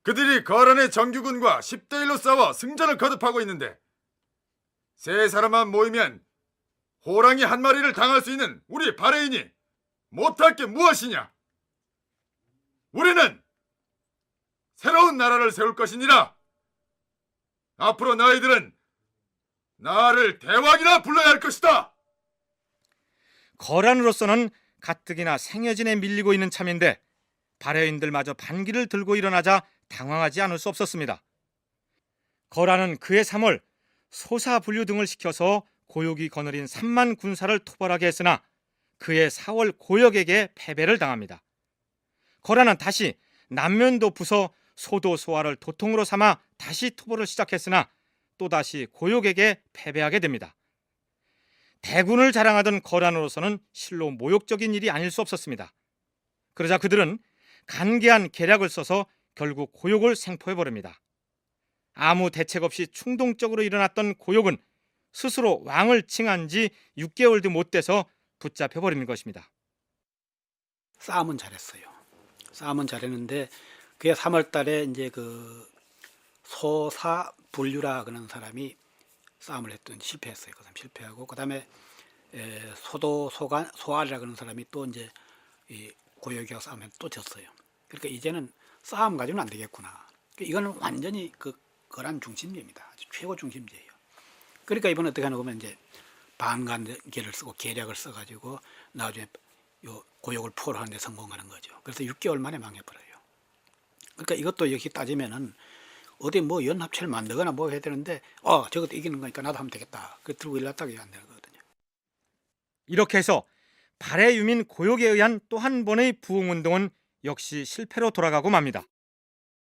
그들이 거란의 정규군과 10대1로 싸워 승전을 거듭하고 있는데 세 사람만 모이면 호랑이 한 마리를 당할 수 있는 우리 발해인이 못할 게 무엇이냐? 우리는 새로운 나라를 세울 것이니라. 앞으로 너희들은 나를 대왕이라 불러야 할 것이다. 거란으로서는 가뜩이나 생여진에 밀리고 있는 참인데 발해인들마저 반기를 들고 일어나자 당황하지 않을 수 없었습니다. 거란은 그해 3월 소사분류 등을 시켜서 고욕이 거느린 3만 군사를 토벌하게 했으나 그해 4월 고역에게 패배를 당합니다. 거란은 다시 남면도 부서 소도 소아를 도통으로 삼아 다시 토벌을 시작했으나 또다시 고욕에게 패배하게 됩니다. 대군을 자랑하던 거란으로서는 실로 모욕적인 일이 아닐 수 없었습니다. 그러자 그들은 간계한 계략을 써서 결국 고욕을 생포해버립니다. 아무 대책 없이 충동적으로 일어났던 고욕은 스스로 왕을 칭한 지 6개월도 못 돼서 붙잡혀버리는 것입니다. 싸움은 잘했어요. 싸움은 잘했는데 그게 3월 달에 이제 그 소사분류라 그러는 사람이 싸움을 했더니 실패했어요. 그 사람 실패하고 그다음에 소알이라 그러는 사람이 또 이제 이 고욕이와 싸움에 또 졌어요. 그러니까 이제는 싸움 가지고는 안 되겠구나. 그러니까 이거는 완전히 그 거란 중심지입니다. 아주 최고 중심지예요. 그러니까 이번에 어떻게 하나 보면 이제 반간계를 쓰고 계략을 써가지고 나중에 요 고욕을 포로하는 데 성공하는 거죠. 그래서 6개월 만에 망해버려요. 그러니까 이것도 역시 따지면은 어디 뭐 연합체를 만들거나 뭐 해야 되는데 저것도 이기는 거니까 나도 하면 되겠다. 그 들고 일났다가 이게 안 되는 거거든요. 이렇게 해서 발해 유민 고욕에 의한 또 한 번의 부흥운동은 역시 실패로 돌아가고 맙니다.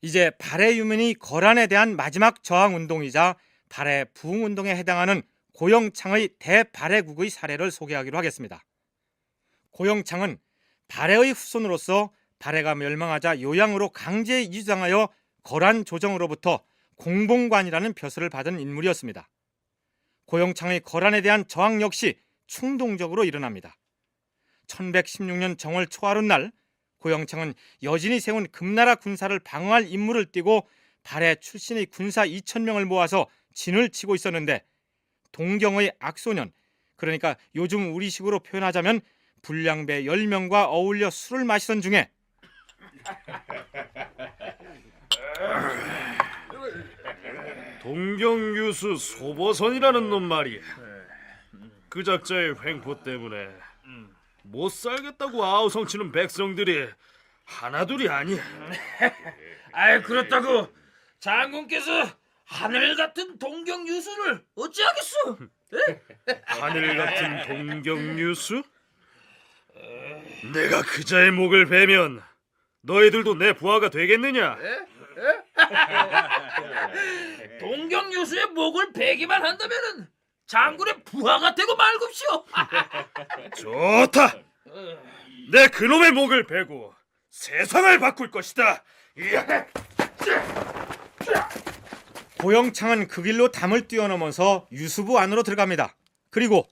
이제 발해 유민이 거란에 대한 마지막 저항운동이자 발해 부흥운동에 해당하는 고영창의 대발해국의 사례를 소개하기로 하겠습니다. 고영창은 발해의 후손으로서 발해가 멸망하자 요양으로 강제 이주당하여 거란 조정으로부터 공봉관이라는 벼슬을 받은 인물이었습니다. 고영창의 거란에 대한 저항 역시 충동적으로 일어납니다. 1116년 정월 초하룻날 고영창은 여진이 세운 금나라 군사를 방어할 임무를 띠고 발해 출신의 군사 2,000명을 모아서 진을 치고 있었는데 동경의 악소년, 그러니까 요즘 우리식으로 표현하자면 불량배 10명과 어울려 술을 마시던 중에 동경유수 소보선이라는 놈 말이야. 그 작자의 횡포 때문에 못 살겠다고 아우성치는 백성들이 하나둘이 아니야. 아이 그렇다고 장군께서 하늘 같은 동경유수를 어찌하겠소? 하늘 같은 동경유수? 내가 그자의 목을 베면 너희들도 내 부하가 되겠느냐? 동경유수의 목을 베기만 한다면은 장군의 부하가 되고 말급시오. 좋다. 내 그놈의 목을 베고 세상을 바꿀 것이다. 고영창은 그 길로 담을 뛰어넘어서 유수부 안으로 들어갑니다. 그리고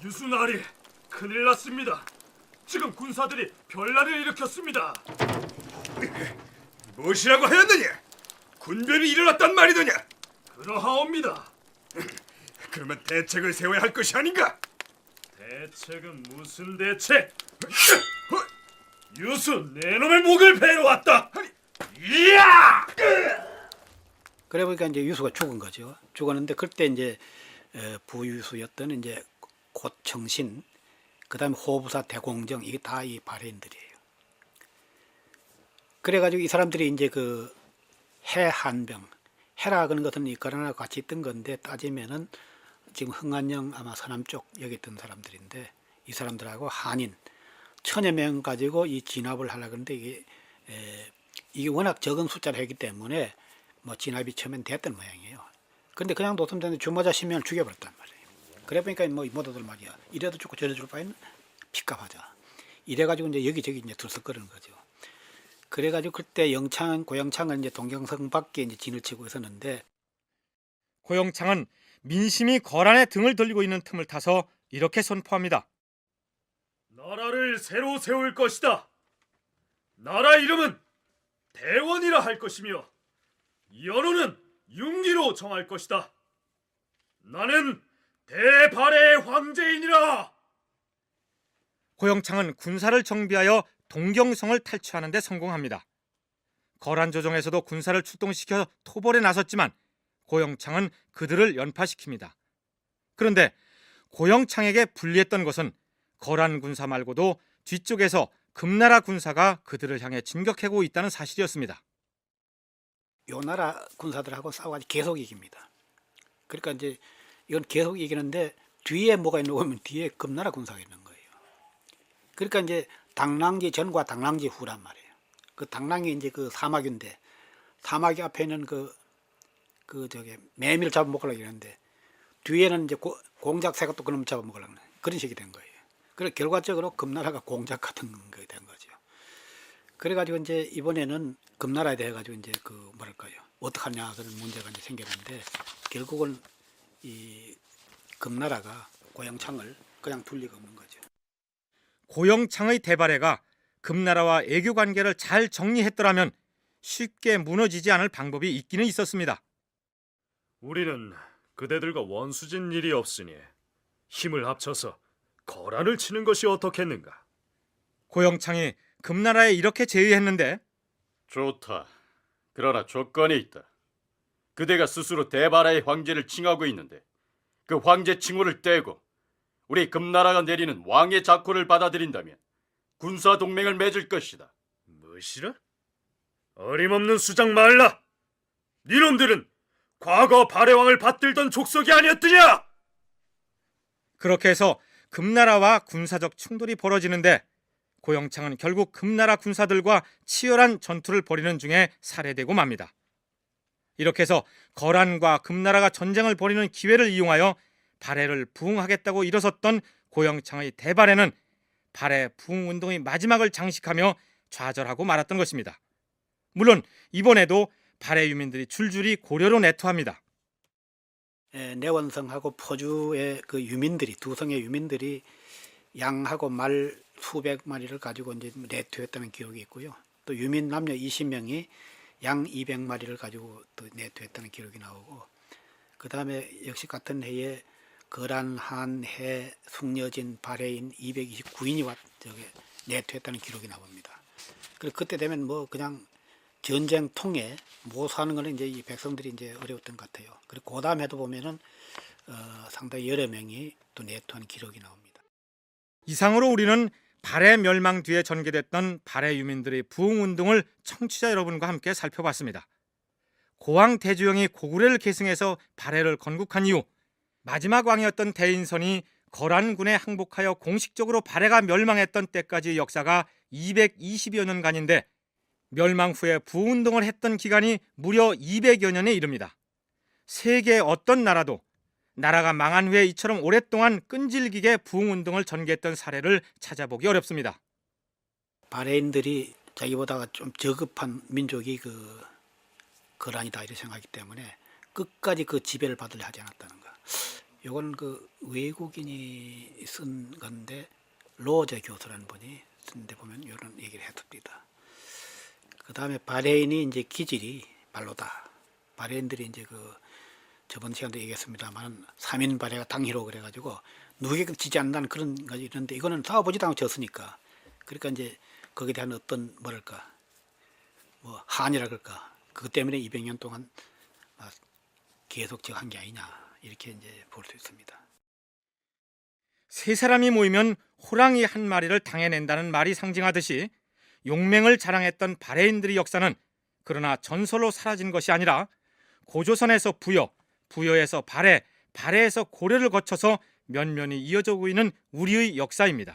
유수나리, 큰일 났습니다. 지금 군사들이 별난을 일으켰습니다. 무엇이라고 하였느냐? 군변이 일어났단 말이더냐? 그러하옵니다. 그러면 대책을 세워야 할 것이 아닌가? 대책은 무슨 대책? 유수, 내 놈의 목을 베러 왔다. 이야! 그래 보니까 이제 유수가 죽은 거죠. 죽었는데 그때 이제 부유수였던 이제 고청신, 그다음에 호부사 대공정, 이게 다 이 발해인들이에요. 그래가지고 이 사람들이 이제 그 해한병, 해라 그런 것은 이 거란하고 같이 있던 건데 따지면은 지금 흥안령 아마 서남 쪽 여기 있던 사람들인데 이 사람들하고 한인 1000여 명 가지고 이 진압을 하려고 하는데 이게 워낙 적은 숫자를 했기 때문에 뭐 진압이 처음엔 됐던 모양이에요. 그런데 그냥 놓으면 주모자 10명을 죽여버렸단 말이에요. 그래 보니까 뭐 모두들 말이야. 이래도 죽고 저래도 죽을 바에는 핏값하자. 이래가지고 이제 여기저기 이제 들썩거리는 거죠. 그래가지고 그때 고영창은 이제 동경성 밖에 이제 진을 치고 있었는데 고영창은 민심이 거란의 등을 돌리고 있는 틈을 타서 이렇게 선포합니다. 나라를 새로 세울 것이다. 나라 이름은 대원이라 할 것이며 연호는 융리로 정할 것이다. 나는 대발의 황제이니라. 고영창은 군사를 정비하여 동경성을 탈취하는 데 성공합니다. 거란 조정에서도 군사를 출동시켜 토벌에 나섰지만 고영창은 그들을 연파시킵니다. 그런데 고영창에게 불리했던 것은 거란 군사 말고도 뒤쪽에서 금나라 군사가 그들을 향해 진격하고 있다는 사실이었습니다. 요 나라 군사들하고 싸워가지고 계속 이깁니다. 그러니까 이제 이건 계속 이기는데 뒤에 뭐가 있는 거면 뒤에 금나라 군사가 있는 거예요. 그러니까 이제 당랑지 전과 당랑지 후란 말이에요. 그 당랑이 이제 그 사마귀인데 사마귀 앞에 있는 저기 매미를 잡아먹으려고 하는데 뒤에는 이제 공작새가 또 그놈 잡아먹으려고 하는 그런 식이 된 거예요. 그래서 결과적으로 금나라가 공작 같은 게 된 거죠. 그래가지고 이제 이번에는 금나라에 대해 가지고 이제 그 뭐랄까요 어떡하냐 그런 문제가 이제 생겼는데 결국은 이 금나라가 고영창을 그냥 둘 리가 없는 거죠. 고영창의 대발해가 금나라와 애교 관계를 잘 정리했더라면 쉽게 무너지지 않을 방법이 있기는 있었습니다. 우리는 그대들과 원수진 일이 없으니 힘을 합쳐서 거란을 치는 것이 어떻겠는가? 고영창이 금나라에 이렇게 제의했는데 좋다. 그러나 조건이 있다. 그대가 스스로 대바라의 황제를 칭하고 있는데 그 황제 칭호를 떼고 우리 금나라가 내리는 왕의 자코를 받아들인다면 군사 동맹을 맺을 것이다. 무엇이라? 어림없는 수작 말라. 니놈들은 과거 발해왕을 받들던 족속이 아니었더냐? 그렇게 해서 금나라와 군사적 충돌이 벌어지는데 고영창은 결국 금나라 군사들과 치열한 전투를 벌이는 중에 살해되고 맙니다. 이렇게 해서 거란과 금나라가 전쟁을 벌이는 기회를 이용하여 발해를 부흥하겠다고 일어섰던 고영창의 대발해는 발해 부흥운동의 마지막을 장식하며 좌절하고 말았던 것입니다. 물론 이번에도 발해 유민들이 줄줄이 고려로 내토합니다. 내원성하고 포주의 그 유민들이 두 성의 유민들이 양하고 말 수백 마리를 가지고 이제 내토했다는 기록이 있고요. 또 유민 남녀 20명이 양 200마리를 가지고 또 내토했다는 기록이 나오고 그 다음에 역시 같은 해에 거란, 한, 해, 숙려진, 발해인 229인이 내토했다는 기록이 나옵니다. 그리고 그때 되면 뭐 그냥 전쟁 통에 모수하는 거는 이제 이 백성들이 이제 어려웠던 것 같아요. 그리고 그 다음 해도 보면은 상당히 여러 명이 또 내토한 기록이 나옵니다. 이상으로 우리는 발해 멸망 뒤에 전개됐던 발해 유민들의 부흥운동을 청취자 여러분과 함께 살펴봤습니다. 고왕 대주영이 고구려를 계승해서 발해를 건국한 이후 마지막 왕이었던 대인선이 거란군에 항복하여 공식적으로 발해가 멸망했던 때까지의 역사가 220여 년간인데 멸망 후에 부운동을 했던 기간이 무려 200여 년에 이릅니다. 세계의 어떤 나라도 나라가 망한 후에 이처럼 오랫동안 끈질기게 부흥운동을 전개했던 사례를 찾아보기 어렵습니다. 발해인들이 자기보다가 좀 저급한 민족이 거란이다 이렇게 생각하기 때문에 끝까지 그 지배를 받으려 하지 않았다는 거. 이건 그 외국인이 쓴 건데 로제 교수라는 분이 쓴 데 보면 이런 얘기를 했습니다. 그 다음에 발해인이 이제 기질이 발로다. 발해인들이 이제 저번 시간도 얘기했습니다만 3인 발해가 당희로 그래가지고 누구에게 지지 않는다는 그런 가지 있는데 이거는 싸워보지도 않고 졌으니까 그러니까 이제 거기에 대한 어떤 뭐랄까 한이라 그럴까 그것 때문에 200년 동안 계속 저한 게 아니냐 이렇게 이제 볼 수 있습니다. 세 사람이 모이면 호랑이 한 마리를 당해낸다는 말이 상징하듯이 용맹을 자랑했던 발해인들의 역사는 그러나 전설로 사라진 것이 아니라 고조선에서 부여, 부여에서 발해, 발해에서 고려를 거쳐서 면면이 이어져 오고 있는 우리의 역사입니다.